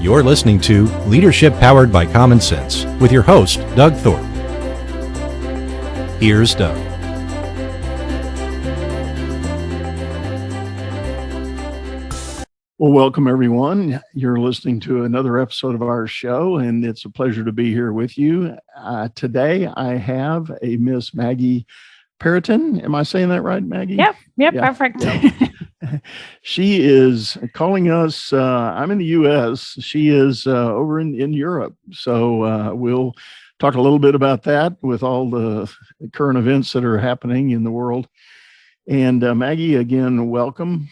You're listening to Leadership Powered by Common Sense with your host, Doug Thorpe. Here's Doug. Well, welcome everyone. You're listening to another episode of our show, and it's a pleasure to be here with you. Today, I have a Miss Maggie Perotin. Am I saying that right, Maggie? Yep, Yeah. perfect. Yeah. She is calling us. I'm in the U.S. She is over in Europe. So we'll talk a little bit about that with all the current events that are happening in the world. And Maggie, again, welcome.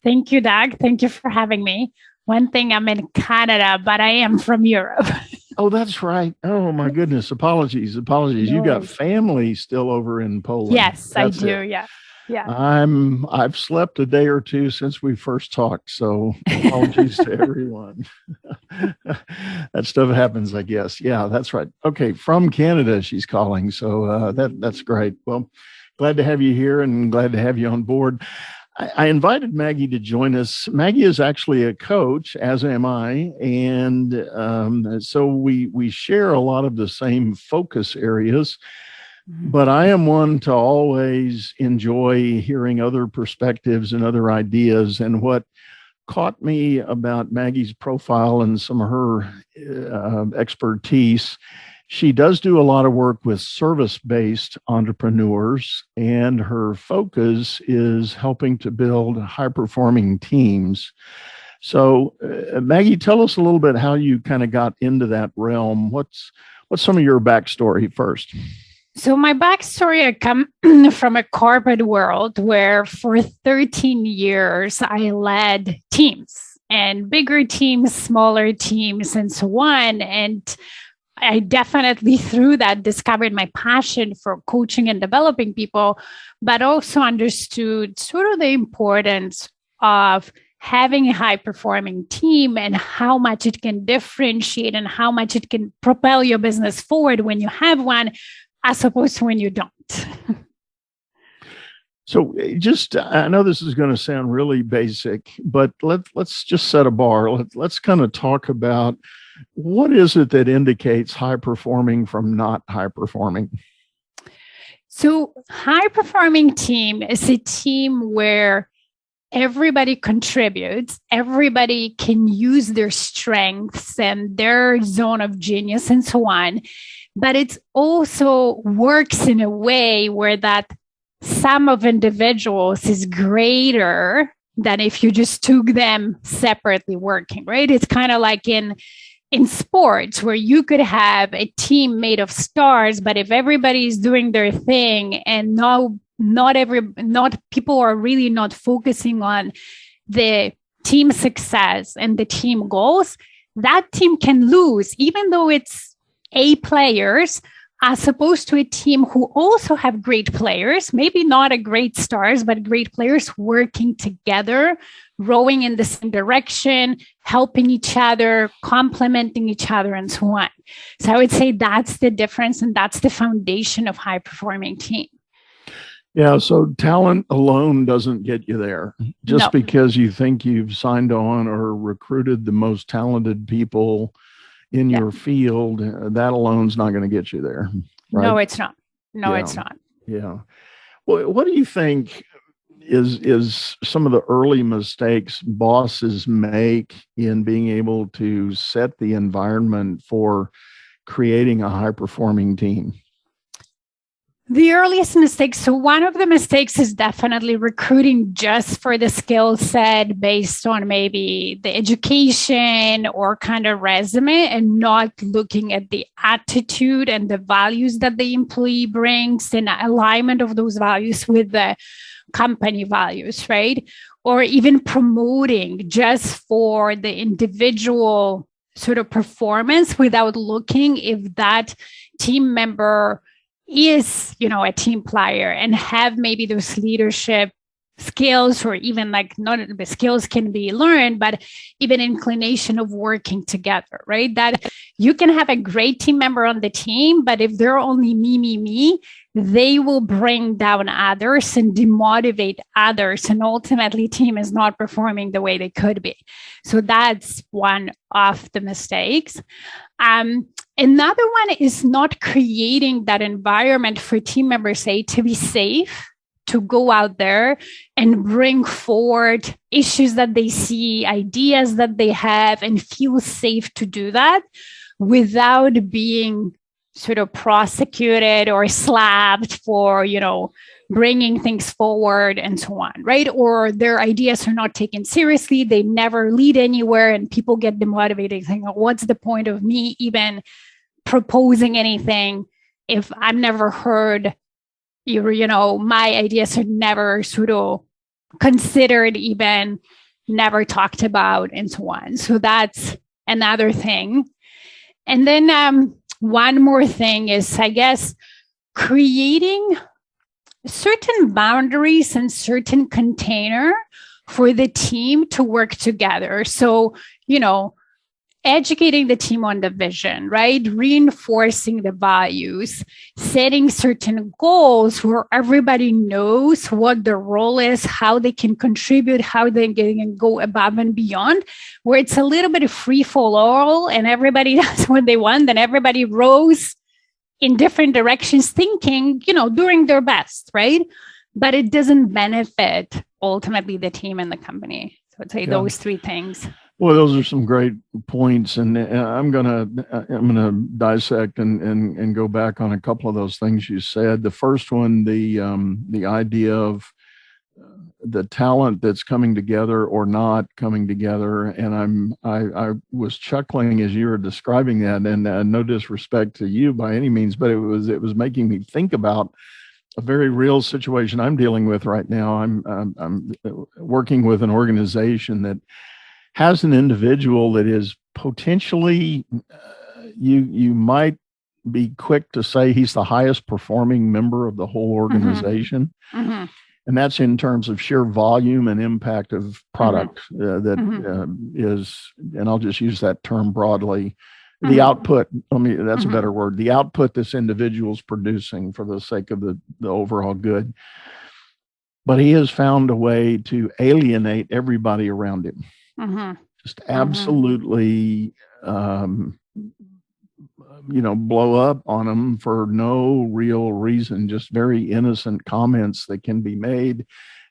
Thank you, Doug. Thank you for having me. One thing, I'm in Canada, but I am from Europe. Oh, that's right. Oh, my goodness. Apologies. No You got worries. family still over in Poland. Yes, That's I do. it. Yeah. I've slept a day or two since we first talked, so apologies to everyone. That stuff happens, I guess. Yeah, that's right. Okay, from Canada, she's calling, so that's great. Well, glad to have you here and glad to have you on board. I invited Maggie to join us. Maggie is actually a coach, as am I, and so we share a lot of the same focus areas. But I am one to always enjoy hearing other perspectives and other ideas. And what caught me about Maggie's profile and some of her expertise, she does do a lot of work with service-based entrepreneurs, and her focus is helping to build high-performing teams. So, Maggie, tell us a little bit how you kind of got into that realm. What's some of your backstory first? So my backstory, I come from a corporate world where for 13 years, I led teams and bigger teams, smaller teams, and so on. And I definitely through that discovered my passion for coaching and developing people, but also understood sort of the importance of having a high-performing team and how much it can differentiate and how much it can propel your business forward when you have one, as opposed to when you don't. So I know this is going to sound really basic, but let's just set a bar. Let's kind of talk about what is it that indicates high performing from not high performing? So high-performing team is a team where everybody contributes, everybody can use their strengths and their zone of genius and so on. But it also works in a way where that sum of individuals is greater than if you just took them separately working, right? It's kind of like in sports where you could have a team made of stars, but if everybody is doing their thing and not people are really not focusing on the team success and the team goals, that team can lose, even though it's A players, as opposed to a team who also have great players, maybe not a great stars, but great players working together, rowing in the same direction, helping each other, complementing each other, and so on. So I would say that's the difference, and that's the foundation of high-performing team. Yeah, so talent alone doesn't get you there. Just No. because you think you've signed on or recruited the most talented people in your field, that alone's not going to get you there. Right? No, it's not. Yeah. It's not. Yeah. Well, what do you think is some of the early mistakes bosses make in being able to set the environment for creating a high-performing team? The earliest mistakes. So one of the mistakes is definitely recruiting just for the skill set based on maybe the education or kind of resume and not looking at the attitude and the values that the employee brings and alignment of those values with the company values, right? Or even promoting just for the individual sort of performance without looking if that team member is, a team player and have maybe those leadership skills, or even like not the skills can be learned, but even inclination of working together, right? That you can have a great team member on the team, but if they're only me, they will bring down others and demotivate others. And ultimately, team is not performing the way they could be. So that's one of the mistakes. Another one is not creating that environment for team members, say, to be safe, to go out there and bring forward issues that they see, ideas that they have, and feel safe to do that without being sort of prosecuted or slapped for, bringing things forward and so on, right? Or their ideas are not taken seriously. They never lead anywhere, and people get demotivated, saying, oh, what's the point of me even proposing anything if I'm never heard? My ideas are never sort of considered, even never talked about, and so on. So that's another thing. And then one more thing is, I guess, creating certain boundaries and certain container for the team to work together. So, educating the team on the vision, right? Reinforcing the values, setting certain goals where everybody knows what their role is, how they can contribute, how they can go above and beyond, where it's a little bit of free for all and everybody does what they want and everybody rows in different directions, thinking, doing their best, right? But it doesn't benefit ultimately the team and the company. So I'd say those three things. Well, those are some great points, and I'm gonna dissect and go back on a couple of those things you said. The first one, the idea of the talent that's coming together or not coming together, and I was chuckling as you were describing that, and no disrespect to you by any means, but it was making me think about a very real situation I'm dealing with right now. I'm working with an organization that has an individual that is potentially, you might be quick to say he's the highest performing member of the whole organization. Mm-hmm. And that's in terms of sheer volume and impact of product is, and I'll just use that term broadly, the output, that's a better word, the output this individual's producing for the sake of the overall good. But he has found a way to alienate everybody around him. Just absolutely, blow up on them for no real reason, just very innocent comments that can be made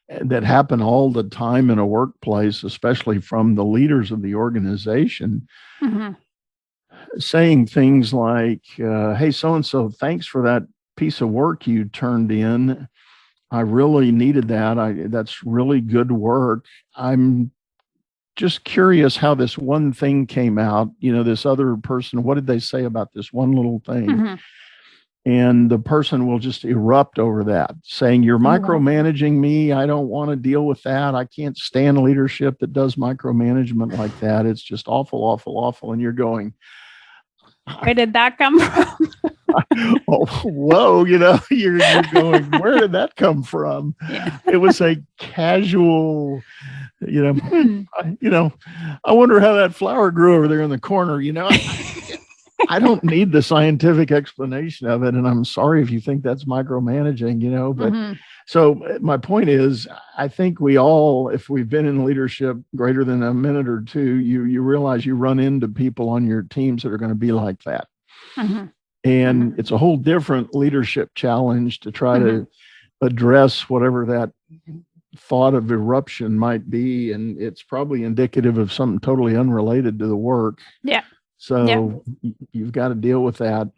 that happen all the time in a workplace, especially from the leaders of the organization, saying things like, hey, so-and-so, thanks for that piece of work you turned in. I really needed that. That's really good work. I'm just curious how this one thing came out, this other person, what did they say about this one little thing? And the person will just erupt over that, saying, you're micromanaging me. I don't want to deal with that. I can't stand leadership that does micromanagement like that. It's just awful, awful, awful. And you're going, where did that come from? Oh, whoa, you're going, where did that come from? Yeah. It was a casual, I wonder how that flower grew over there in the corner, I don't need the scientific explanation of it. And I'm sorry if you think that's micromanaging, but so my point is, I think we all, if we've been in leadership greater than a minute or two, you realize you run into people on your teams that are going to be like that. And it's a whole different leadership challenge to try to address whatever that thought of eruption might be. And it's probably indicative of something totally unrelated to the work. Yeah. So you've got to deal with that.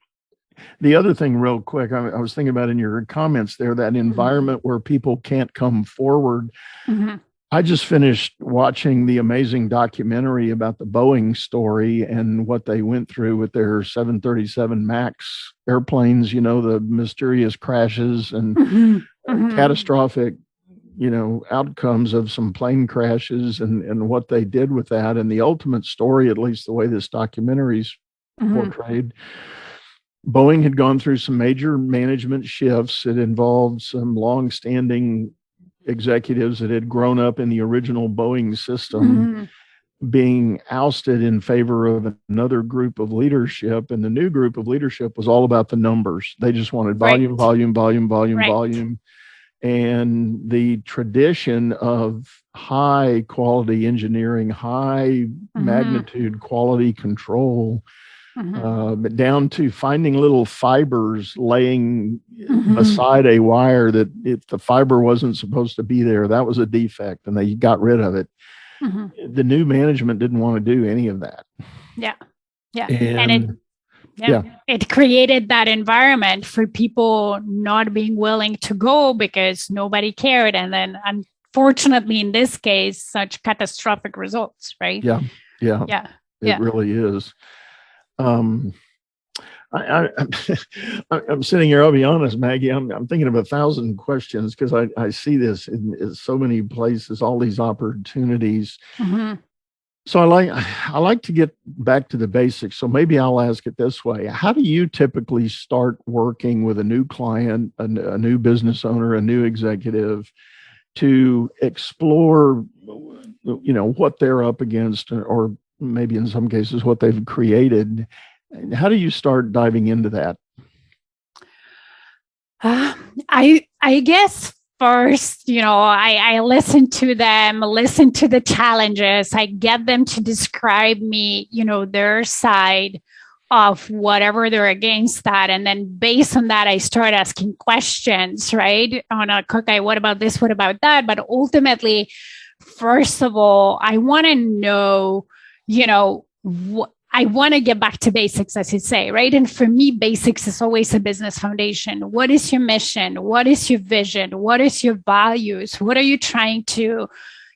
The other thing real quick, I was thinking about in your comments there, that environment where people can't come forward. I just finished watching the amazing documentary about the Boeing story and what they went through with their 737 MAX airplanes, the mysterious crashes and catastrophic, outcomes of some plane crashes and what they did with that. And the ultimate story, at least the way this documentary's portrayed, Boeing had gone through some major management shifts. It involved some long-standing executives that had grown up in the original Boeing system. being ousted in favor of another group of leadership. And the new group of leadership was all about the numbers. They just wanted volume, Right. volume, volume, volume, Right. volume. And the tradition of high quality engineering, high magnitude quality control, down to finding little fibers laying beside a wire that if the fiber wasn't supposed to be there, that was a defect and they got rid of it. The new management didn't want to do any of that. Yeah. Yeah. And it created that environment for people not being willing to go because nobody cared. And then unfortunately, in this case, such catastrophic results, right? Yeah. It really is. I'm sitting here, I'll be honest, Maggie, I'm thinking of 1,000 questions because I see this in so many places, all these opportunities. So I like to get back to the basics. So maybe I'll ask it this way. How do you typically start working with a new client, a new business owner, a new executive to explore, what they're up against, or maybe in some cases what they've created? How do you start diving into that? I guess first, I listen to them, listen to the challenges. I get them to describe me, their side of whatever they're against that. And then based on that, I start asking questions, right? Okay, what about this? What about that? But ultimately, first of all, I want to know, I want to get back to basics, as you say, right? And for me, basics is always a business foundation. What is your mission? What is your vision? What is your values? What are you trying to,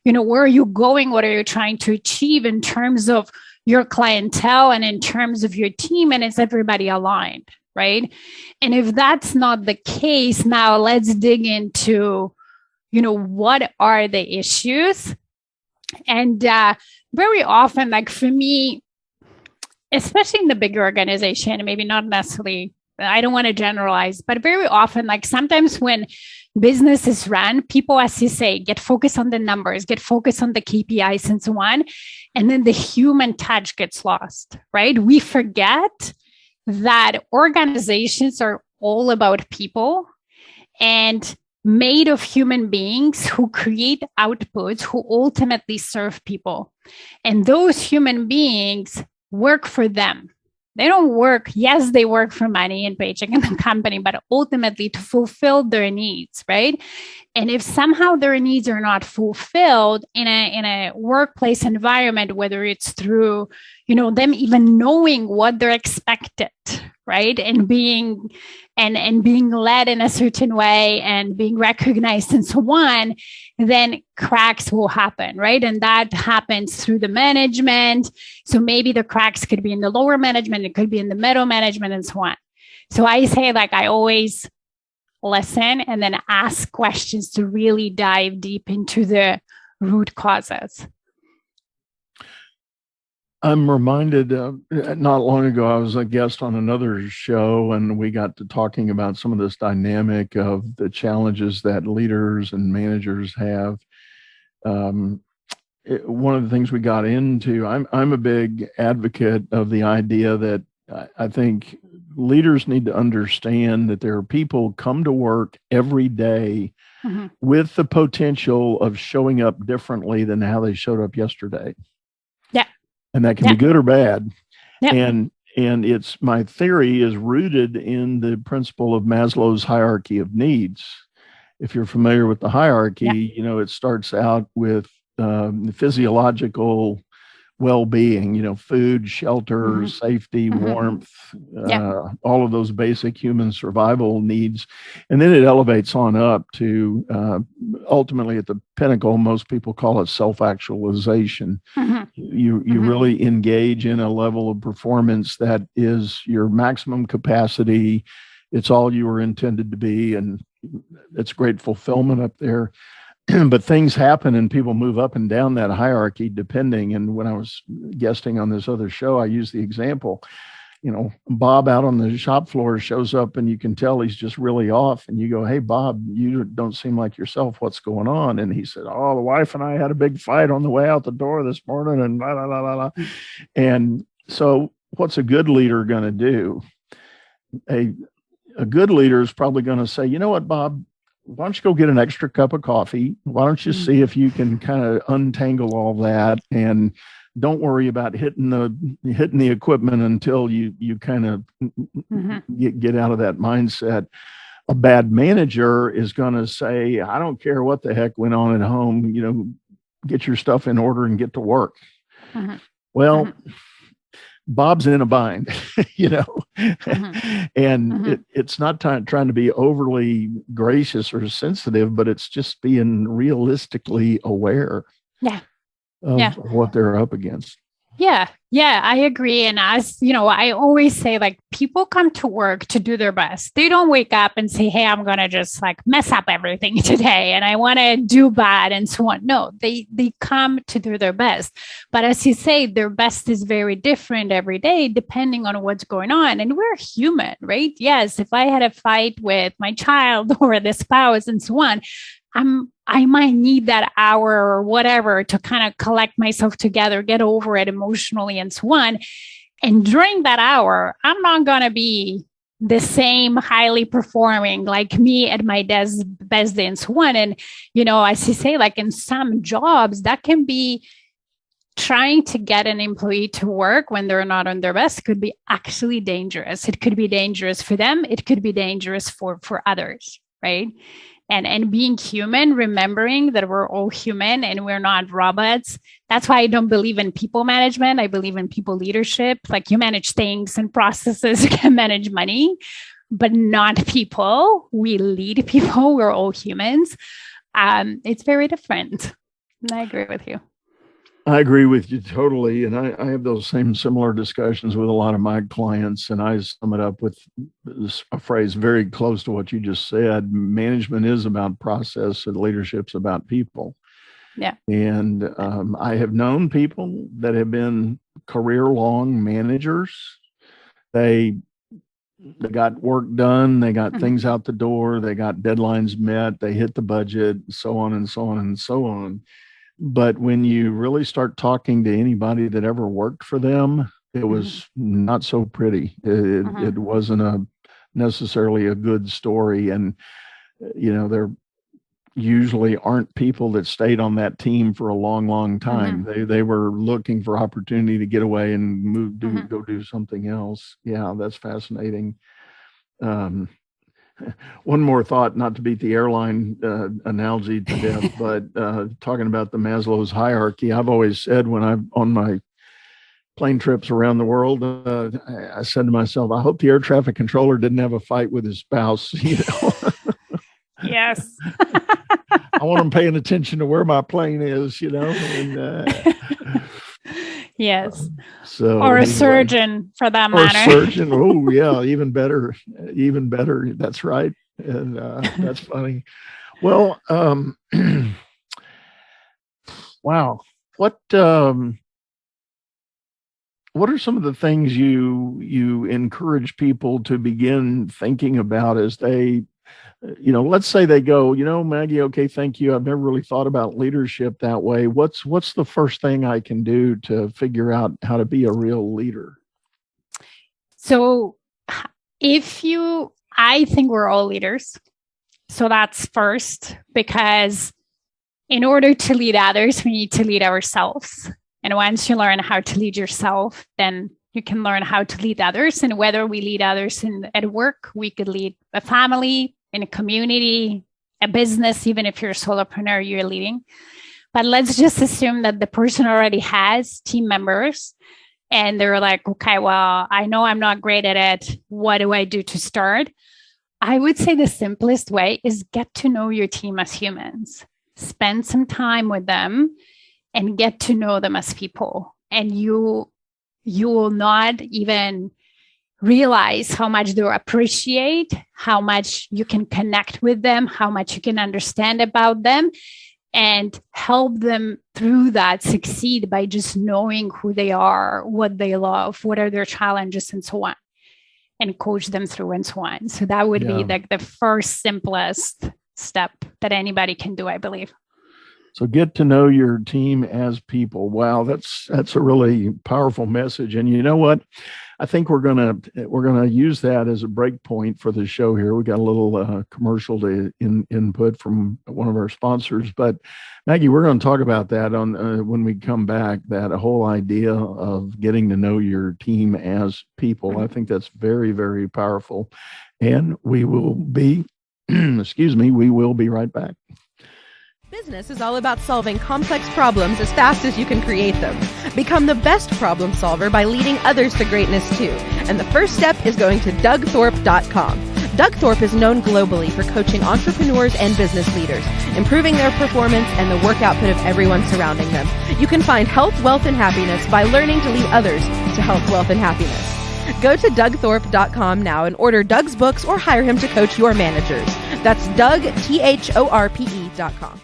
where are you going? What are you trying to achieve in terms of your clientele and in terms of your team? And is everybody aligned, right? And if that's not the case, now let's dig into, what are the issues? And very often, like for me, especially in the bigger organization, maybe not necessarily, I don't want to generalize, but very often, like sometimes when business is run, people, as you say, get focused on the numbers, get focused on the KPIs and so on. And then the human touch gets lost, right? We forget that organizations are all about people and made of human beings who create outputs, who ultimately serve people. And those human beings work for them. They don't work. Yes, they work for money and paycheck in the company, but ultimately to fulfill their needs, right? And if somehow their needs are not fulfilled in a workplace environment, whether it's through, them even knowing what they're expected, right? And being led in a certain way and being recognized and so on, then cracks will happen, right? And that happens through the management. So maybe the cracks could be in the lower management, it could be in the middle management and so on. So I say, I always listen and then ask questions to really dive deep into the root causes. I'm reminded, not long ago, I was a guest on another show and we got to talking about some of this dynamic of the challenges that leaders and managers have. One of the things we got into, I'm a big advocate of the idea that I think leaders need to understand that there are people come to work every day with the potential of showing up differently than how they showed up yesterday. Yeah. And that can be good or bad. Yeah. And it's, my theory is rooted in the principle of Maslow's hierarchy of needs. If you're familiar with the hierarchy, it starts out with physiological well-being, food, shelter, safety, warmth, all of those basic human survival needs. And then it elevates on up to ultimately at the pinnacle, most people call it self-actualization. You really engage in a level of performance that is your maximum capacity. It's all you were intended to be. And it's great fulfillment up there. But things happen and people move up and down that hierarchy depending. And when I was guesting on this other show, I used the example, Bob out on the shop floor shows up and you can tell he's just really off. And you go, "Hey, Bob, you don't seem like yourself. What's going on?" And he said, "Oh, the wife and I had a big fight on the way out the door this morning and blah, blah, blah, blah, blah." And so what's a good leader going to do? A good leader is probably going to say, "You know what, Bob, why don't you go get an extra cup of coffee? Why don't you see if you can kind of untangle all that, and don't worry about hitting the equipment until you kind of get out of that mindset." A bad manager is going to say, "I don't care what the heck went on at home, get your stuff in order and get to work." Well, Bob's in a bind, and it's not trying to be overly gracious or sensitive, but it's just being realistically aware of what they're up against. Yeah, I agree. And as I always say, like, people come to work to do their best. They don't wake up and say, "Hey, I'm going to just mess up everything today and I want to do bad," and so on. No, they come to do their best. But as you say, their best is very different every day, depending on what's going on. And we're human, right? Yes. If I had a fight with my child or the spouse and so on, I might need that hour or whatever to kind of collect myself together, get over it emotionally and so on. And during that hour, I'm not going to be the same highly performing like me at my best day and so on. And, as you say, like in some jobs, that can be trying to get an employee to work when they're not on their best could be actually dangerous. It could be dangerous for them. It could be dangerous for others, right? And being human, remembering that we're all human and we're not robots. That's why I don't believe in people management. I believe in people leadership. Like, you manage things and processes, you can manage money, but not people. We lead people. We're all humans. It's very different. And I agree with you. I agree with you totally. And I have those similar discussions with a lot of my clients. And I sum it up with a phrase very close to what you just said. Management is about process and leadership's about people. Yeah. And I have known people that have been career-long managers. They got work done. They got things out the door. They got deadlines met. They hit the budget, so on and so on and so on. But when you really start talking to anybody that ever worked for them, it was not so pretty. It wasn't necessarily a good story. And, there usually aren't people that stayed on that team for a long, long time. They were looking for opportunity to get away and go do something else. Yeah, that's fascinating. One more thought, not to beat the airline analogy to death, but talking about the Maslow's hierarchy, I've always said when I'm on my plane trips around the world, I said to myself, I hope the air traffic controller didn't have a fight with his spouse. Yes. I want him paying attention to where my plane is, and yes. So, or a surgeon for that matter. Or a surgeon. Oh, yeah. Even better. That's right. And that's funny. Well, wow. What are some of the things you encourage people to begin thinking about as they, let's say they go, Maggie, okay, thank you. I've never really thought about leadership that way. What's the first thing I can do to figure out how to be a real leader? So I think we're all leaders. So that's first, because in order to lead others, we need to lead ourselves. And once you learn how to lead yourself, then you can learn how to lead others. And whether we lead others at work, we could lead a family, in a community, a business. Even if you're a solopreneur, you're leading. But let's just assume that the person already has team members and they're like, okay, well, I know I'm not great at it. What do I do to start? I would say the simplest way is get to know your team as humans. Spend some time with them and get to know them as people. And you will not even realize how much they appreciate, how much you can connect with them, how much you can understand about them. and help them through that succeed by just knowing who they are, what they love, what are their challenges, and so on, and coach them through and so on. So that would be like the first simplest step that anybody can do, I believe. So get to know your team as people. Wow, that's a really powerful message. And you know what? I think we're gonna use that as a break point for the show here. We got a little commercial input from one of our sponsors, but Maggie, we're going to talk about that on when we come back. That whole idea of getting to know your team as people. I think that's very, very powerful. And we will be, we will be right back. Business is all about solving complex problems as fast as you can create them. Become the best problem solver by leading others to greatness too. And the first step is going to DougThorpe.com. Doug Thorpe is known globally for coaching entrepreneurs and business leaders, improving their performance and the work output of everyone surrounding them. You can find health, wealth, and happiness by learning to lead others to health, wealth, and happiness. Go to DougThorpe.com now and order Doug's books or hire him to coach your managers. That's DougThorpe.com.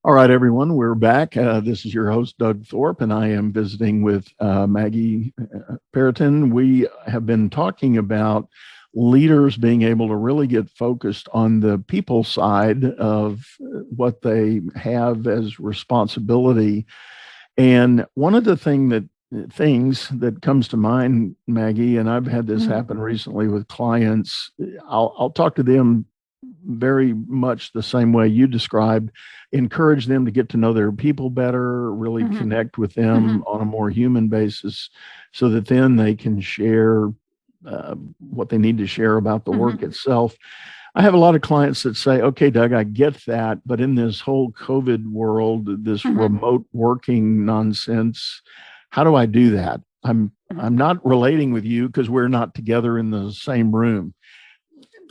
All right, everyone, we're back. This is your host, Doug Thorpe, and I am visiting with Maggie Perotin. We have been talking about leaders being able to really get focused on the people side of what they have as responsibility. And one of the things that comes to mind, Maggie, and I've had this happen recently with clients, I'll talk to them very much the same way you described, encourage them to get to know their people better, really connect with them on a more human basis, so that then they can share what they need to share about the work itself. I have a lot of clients that say, okay, Doug, I get that, but in this whole COVID world, this remote working nonsense, how do I do that? I'm not relating with you because we're not together in the same room.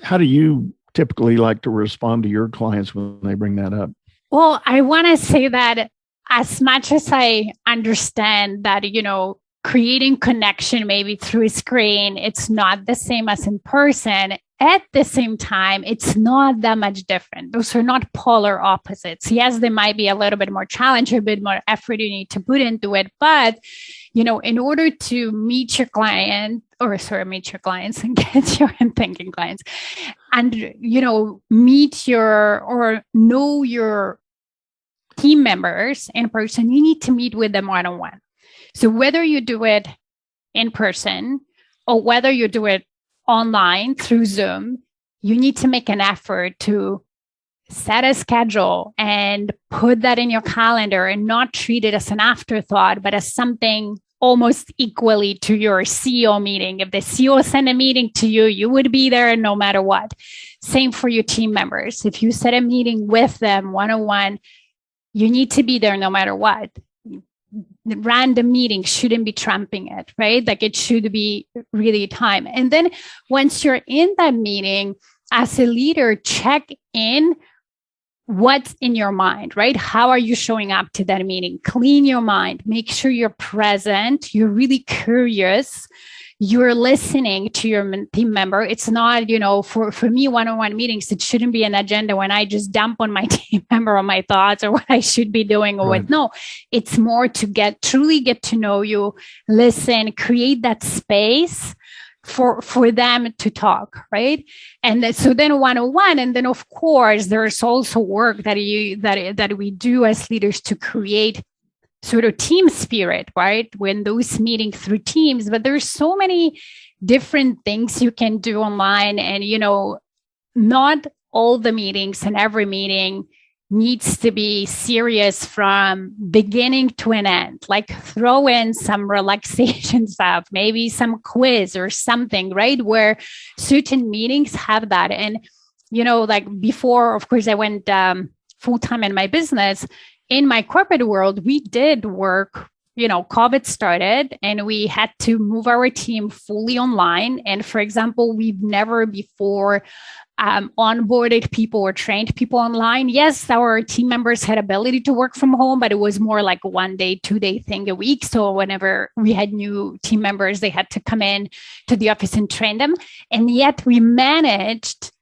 How do you typically like to respond to your clients when they bring that up? Well, I want to say that as much as I understand that, creating connection maybe through a screen, it's not the same as in person. At the same time, it's not that much different. Those are not polar opposites. Yes, there might be a little bit more challenge, a bit more effort you need to put into it. But, in order to meet your clients and get your thinking clients and, meet or know your team members in person, you need to meet with them one-on-one. So whether you do it in person or whether you do it online through Zoom, you need to make an effort to set a schedule and put that in your calendar and not treat it as an afterthought, but as something almost equally to your CEO meeting. If the CEO sent a meeting to you, you would be there no matter what. Same for your team members. If you set a meeting with them one-on-one, you need to be there no matter what. The random meeting shouldn't be trumping it, right? Like it should be really time. And then once you're in that meeting, as a leader, check in what's in your mind, right? How are you showing up to that meeting? Clean your mind. Make sure you're present. You're really curious. You're listening to your team member. It's not, for me, one-on-one meetings, it shouldn't be an agenda when I just dump on my team member on my thoughts or what I should be doing or what. No, it's more to truly get to know you, listen, create that space for them to talk, right? And so then one-on-one, and then of course, there's also work that we do as leaders to create sort of team spirit, right? When those meetings through Teams, but there's so many different things you can do online. And, not all the meetings and every meeting needs to be serious from beginning to an end. Like throw in some relaxation stuff, maybe some quiz or something, right? Where certain meetings have that. And, like before, of course, I went full-time in my business. In my corporate world, we did work, COVID started and we had to move our team fully online. And for example, we've never before onboarded people or trained people online. Yes, our team members had ability to work from home, but it was more like a 1 day, 2 day thing a week. So whenever we had new team members, they had to come in to the office and train them. And yet we managed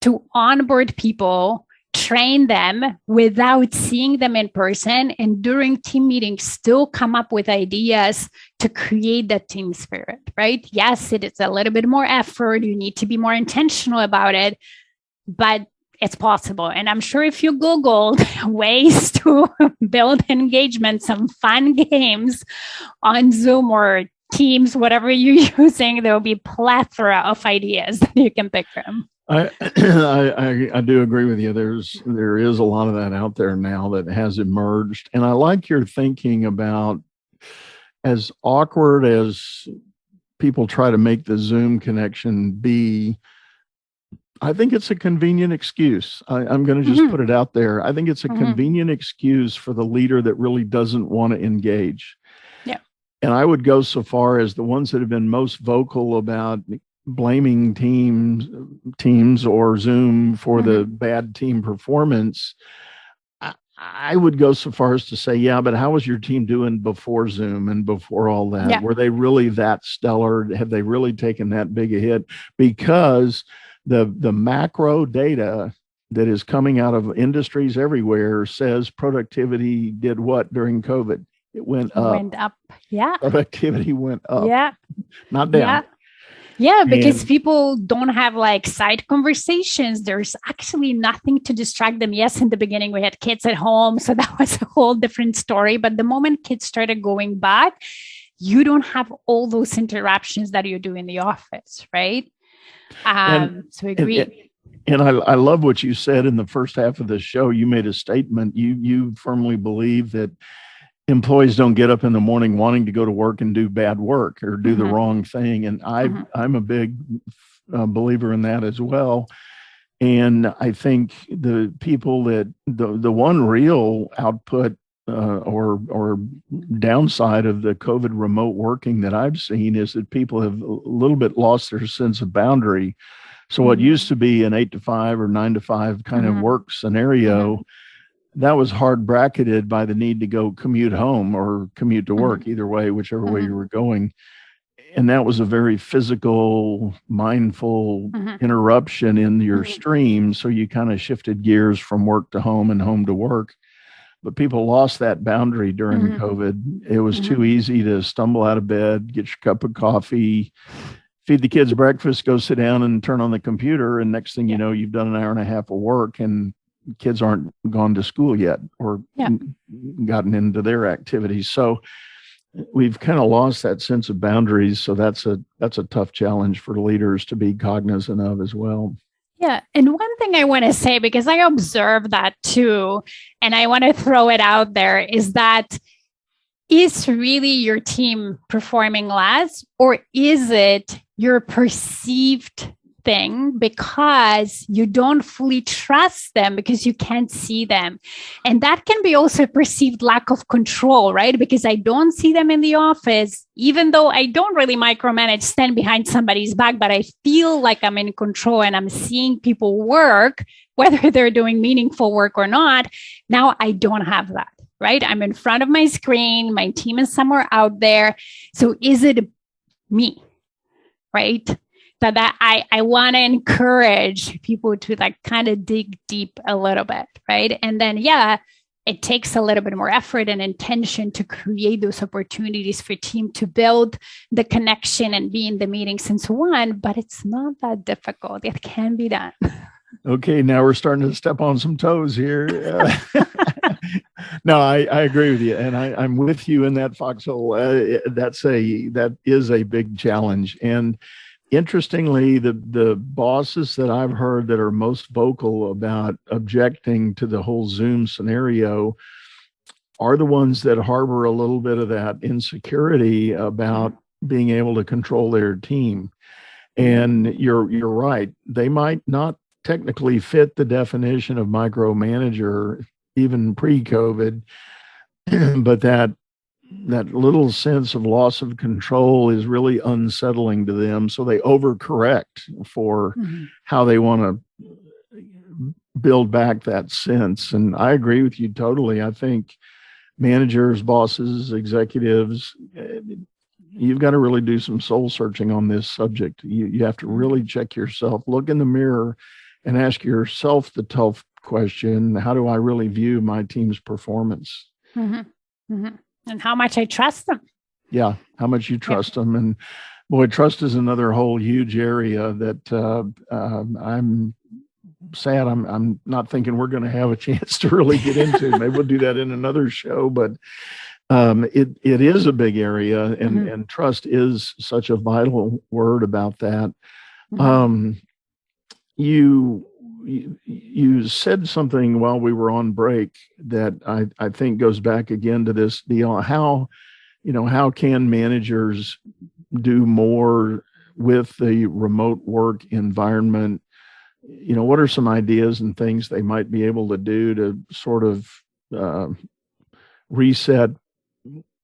to onboard people, train them without seeing them in person, and during team meetings still come up with ideas to create that team spirit, right? Yes, it is a little bit more effort. You need to be more intentional about it, but it's possible. And I'm sure if you Googled ways to build engagement, some fun games on Zoom or Teams, whatever you're using, there will be a plethora of ideas that you can pick from. I do agree with you. There is a lot of that out there now that has emerged. And I like your thinking about, as awkward as people try to make the Zoom connection be, I think it's a convenient excuse. I'm going to just put it out there. I think it's a convenient excuse for the leader that really doesn't want to engage. Yeah. And I would go so far as the ones that have been most vocal about blaming teams or Zoom for the bad team performance. I would go so far as to say, yeah, but how was your team doing before Zoom and before all that? Yeah. Were they really that stellar? Have they really taken that big a hit? Because the macro data that is coming out of industries everywhere says productivity did what during COVID? It went up. Went up. Yeah. Productivity went up. Yeah. Not down. Yeah. Yeah, because people don't have like side conversations. There's actually nothing to distract them. Yes, in the beginning, we had kids at home, so that was a whole different story. But the moment kids started going back, you don't have all those interruptions that you do in the office, right? So I agree. And I love what you said in the first half of the show. You made a statement. You firmly believe that employees don't get up in the morning wanting to go to work and do bad work or do the wrong thing. And I'm a big believer in that as well. And I think the people that the one real output or downside of the COVID remote working that I've seen is that people have a little bit lost their sense of boundary. So what used to be an 8 to 5 or 9 to 5 kind of work scenario, that was hard bracketed by the need to go commute home or commute to work, either way, whichever way you were going. And that was a very physical, mindful interruption in your stream. So you kind of shifted gears from work to home and home to work. But people lost that boundary during COVID. It was too easy to stumble out of bed, get your cup of coffee, feed the kids breakfast, go sit down and turn on the computer. And next thing you know, you've done an hour and a half of work and kids aren't gone to school yet or gotten into their activities. So we've kind of lost that sense of boundaries. So that's a tough challenge for leaders to be cognizant of as well. Yeah. And one thing I want to say, because I observe that too, and I want to throw it out there, is that is really your team performing less, or is it your perceived thing because you don't fully trust them because you can't see them? And that can be also a perceived lack of control, right? Because I don't see them in the office, even though I don't really micromanage, stand behind somebody's back, but I feel like I'm in control and I'm seeing people work, whether they're doing meaningful work or not. Now I don't have that, right? I'm in front of my screen. My team is somewhere out there. So is it me, right? That I want to encourage people to like kind of dig deep a little bit, right? And then, it takes a little bit more effort and intention to create those opportunities for team to build the connection and be in the meetings and so on. But it's not that difficult. It can be done. Okay, now we're starting to step on some toes here. No, I agree with you, and I'm with you in that foxhole. That is a big challenge. And interestingly, the bosses that I've heard that are most vocal about objecting to the whole Zoom scenario are the ones that harbor a little bit of that insecurity about being able to control their team. And you're right. They might not technically fit the definition of micromanager even pre-COVID, but that little sense of loss of control is really unsettling to them. So they overcorrect for how they want to build back that sense. And I agree with you totally. I think managers, bosses, executives, you've got to really do some soul searching on this subject. You have to really check yourself, look in the mirror and ask yourself the tough question. How do I really view my team's performance? And how much I trust them. Yeah, how much you trust them. And boy, trust is another whole huge area that I'm sad I'm not thinking we're going to have a chance to really get into. Maybe we'll do that in another show, but it is a big area, and trust is such a vital word about that. You said something while we were on break that I think goes back again to this deal. How can managers do more with the remote work environment? What are some ideas and things they might be able to do to sort of reset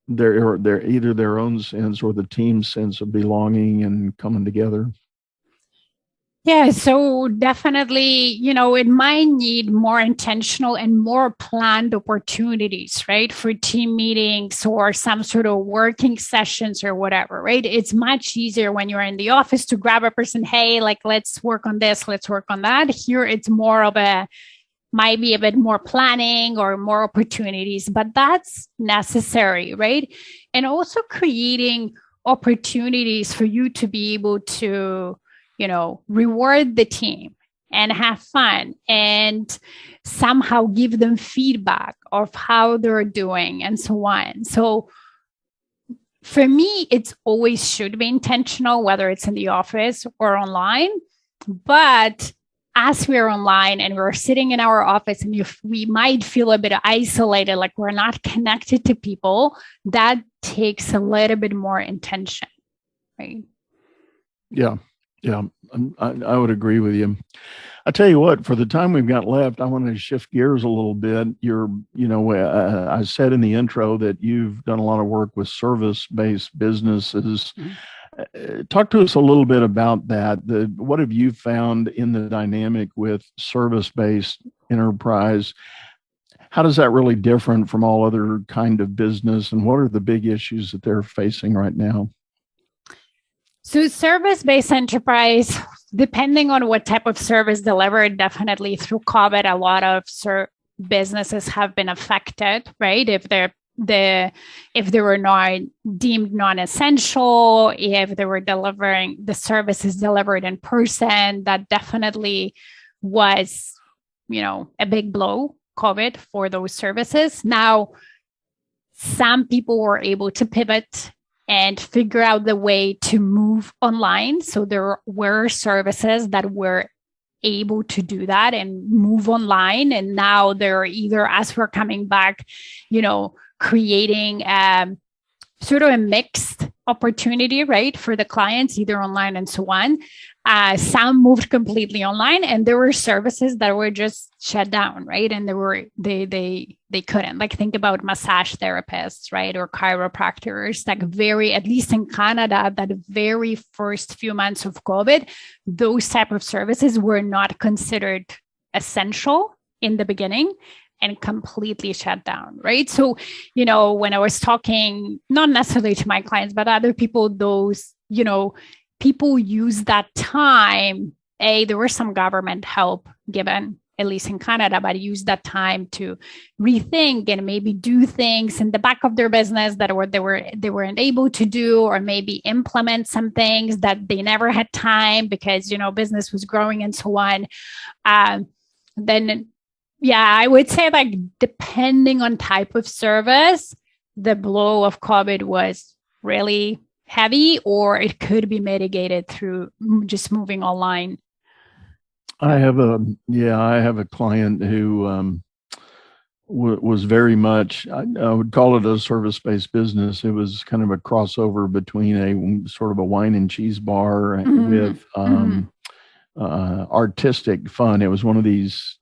their either their own sense or the team's sense of belonging and coming together? Yeah, so definitely, it might need more intentional and more planned opportunities, right? For team meetings or some sort of working sessions or whatever, right? It's much easier when you're in the office to grab a person, hey, like, let's work on this, let's work on that. Here, it's more of might be a bit more planning or more opportunities, but that's necessary, right? And also creating opportunities for you to be able to reward the team and have fun and somehow give them feedback of how they're doing and so on. So for me, it's always should be intentional, whether it's in the office or online. But as we're online and we're sitting in our office and if we might feel a bit isolated, like we're not connected to people, that takes a little bit more intention, right? Yeah. Yeah, I would agree with you. I tell you what, for the time we've got left, I want to shift gears a little bit. I said in the intro that you've done a lot of work with service-based businesses. Talk to us a little bit about that. What have you found in the dynamic with service-based enterprise? How does that really different from all other kind of business, and what are the big issues that they're facing right now? So service-based enterprise, depending on what type of service delivered, definitely through COVID, a lot of businesses have been affected, right? If they were not deemed non-essential, if they were delivering the services delivered in person, that definitely was, a big blow, COVID, for those services. Now, some people were able to pivot and figure out the way to move online. So there were services that were able to do that and move online. And now they're either, as we're coming back, creating sort of a mixed opportunity, right, for the clients, either online and so on. Some moved completely online, and there were services that were just shut down, right? And they couldn't. Like, think about massage therapists, right, or chiropractors. Like, at least in Canada, that very first few months of COVID, those type of services were not considered essential in the beginning and completely shut down, right? So, when I was talking, not necessarily to my clients, but other people, those, people use that time. There was some government help given, at least in Canada, but use that time to rethink and maybe do things in the back of their business that they weren't able to do, or maybe implement some things that they never had time because, business was growing and so on. Then, yeah, I would say, like, depending on type of service, the blow of COVID was really heavy, or it could be mitigated through just moving online. I have a client who was very much, I would call it a service-based business. It was kind of a crossover between a sort of a wine and cheese bar with artistic fun. It was one of these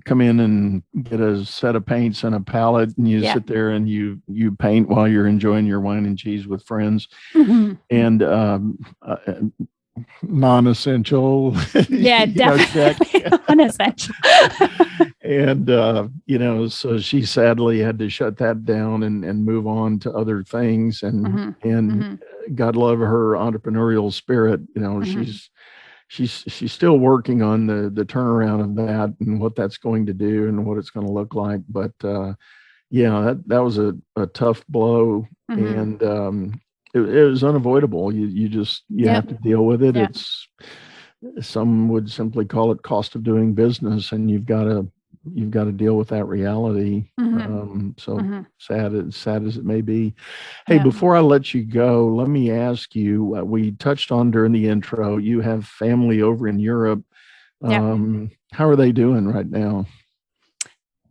come in and get a set of paints and a palette, and you sit there and you paint while you're enjoying your wine and cheese with friends. And non-essential. Yeah, definitely non-essential. And so she sadly had to shut that down and move on to other things. And God love her entrepreneurial spirit. she's still working on the turnaround of that and what that's going to do and what it's going to look like. But yeah, that was a tough blow, and it was unavoidable. You have to deal with it. Yeah. Some would simply call it cost of doing business, and you've got to deal with that reality. Sad as it may be. Hey, before I let you go, let me ask you, we touched on during the intro, you have family over in Europe. How are they doing right now?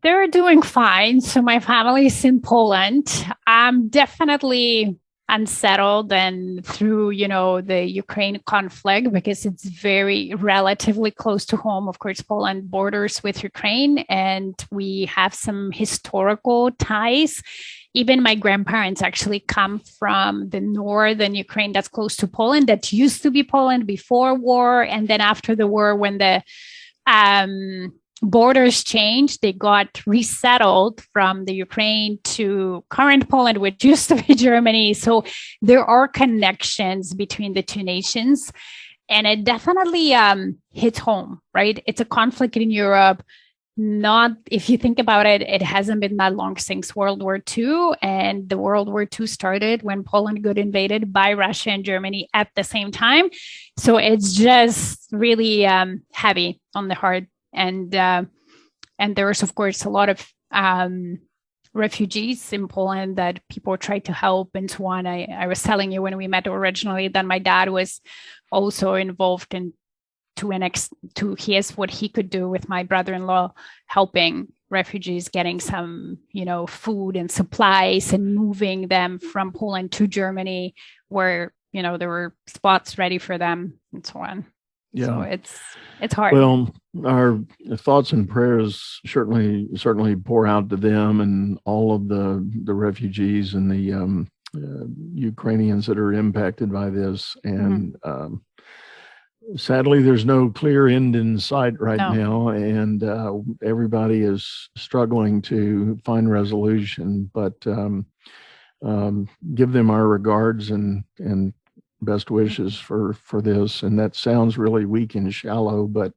They're doing fine. So my family is in Poland. I'm definitely unsettled and through, the Ukraine conflict, because it's very relatively close to home. Of course, Poland borders with Ukraine, and we have some historical ties. Even my grandparents actually come from the northern Ukraine that's close to Poland, that used to be Poland before war. And then after the war, when the borders changed, they got resettled from the Ukraine to current Poland, which used to be Germany. So there are connections between the two nations, and it definitely hits home, right? It's a conflict in Europe. Not, if you think about it, it hasn't been that long since World War II, and the World War II started when Poland got invaded by Russia and Germany at the same time. So it's just really heavy on the heart. And there's, of course, a lot of refugees in Poland that people try to help and so on. I was telling you when we met originally that my dad was also involved in to his what he could do with my brother-in-law, helping refugees, getting some food and supplies and moving them from Poland to Germany, where there were spots ready for them and so on. Yeah, so it's hard. Well, our thoughts and prayers certainly pour out to them and all of the refugees and the Ukrainians that are impacted by this. And sadly, there's no clear end in sight right now, and everybody is struggling to find resolution. But give them our regards and best wishes for this. And that sounds really weak and shallow, but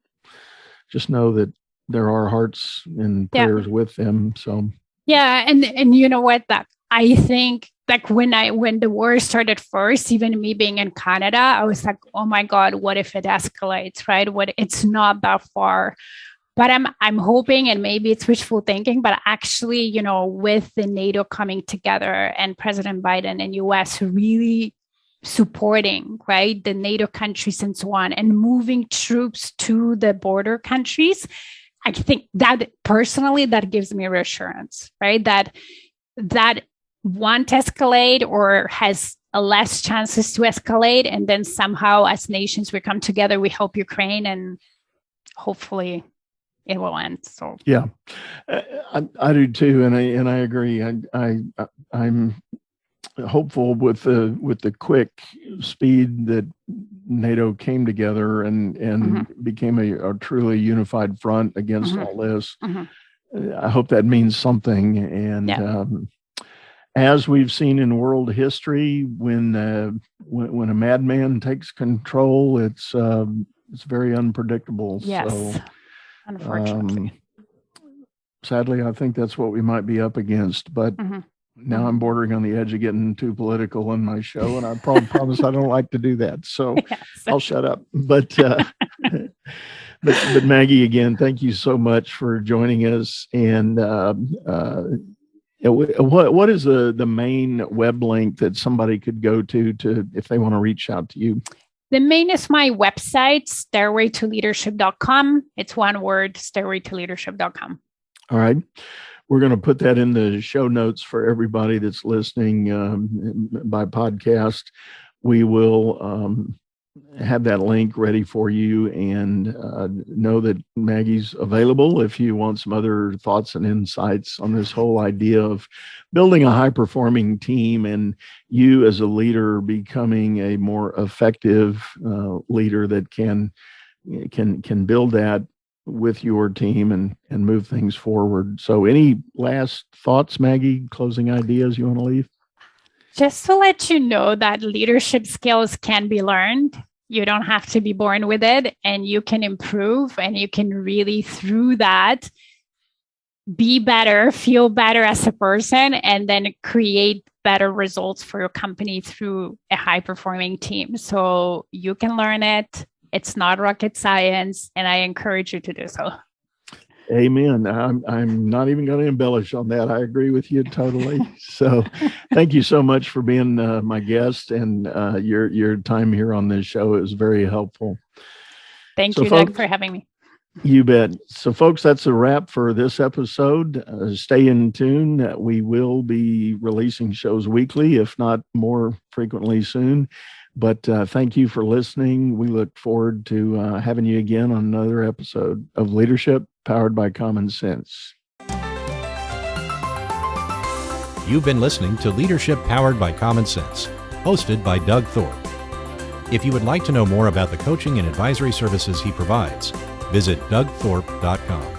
just know that there are hearts and prayers with them. So and you know what, that I think, like when the war started first, even me being in Canada, I was like, oh my God, what if it escalates, right? It's not that far. But I'm hoping, and maybe it's wishful thinking, but actually, with the NATO coming together and President Biden and US really supporting, right, the NATO countries and so on, and moving troops to the border countries, I think that personally, that gives me reassurance, right? That won't escalate or has a less chances to escalate. And then somehow as nations, we come together, we help Ukraine, and hopefully it will end. So yeah, I do too. And I agree. I'm hopeful with the quick speed that NATO came together and became a truly unified front against all this. I hope that means something. And as we've seen in world history, when a madman takes control, it's very unpredictable. Yes, so, unfortunately. Sadly, I think that's what we might be up against. But now I'm bordering on the edge of getting too political in my show, and I promise I don't like to do that. So I'll shut up. But but Maggie, again, thank you so much for joining us. And what is the main web link that somebody could go to if they want to reach out to you? The main is my website, stairwaytoleadership.com. It's one word, stairwaytoleadership.com. All right. We're going to put that in the show notes for everybody that's listening by podcast. We will have that link ready for you, and know that Maggie's available if you want some other thoughts and insights on this whole idea of building a high-performing team and you as a leader becoming a more effective leader that can build that with your team and move things forward. So any last thoughts, Maggie, closing ideas you want to leave? Just to let you know that leadership skills can be learned. You don't have to be born with it, and you can improve, and you can really, through that, be better, feel better as a person, and then create better results for your company through a high-performing team. So you can learn it. It's not rocket science, and I encourage you to do so. Amen. I'm not even going to embellish on that. I agree with you totally. So thank you so much for being my guest, and your time here on this show. It was very helpful. Thank you, Doug, for having me. You bet. So, folks, that's a wrap for this episode. Stay in tune. We will be releasing shows weekly, if not more frequently soon. But thank you for listening. We look forward to having you again on another episode of Leadership Powered by Common Sense. You've been listening to Leadership Powered by Common Sense, hosted by Doug Thorpe. If you would like to know more about the coaching and advisory services he provides, visit dougthorpe.com.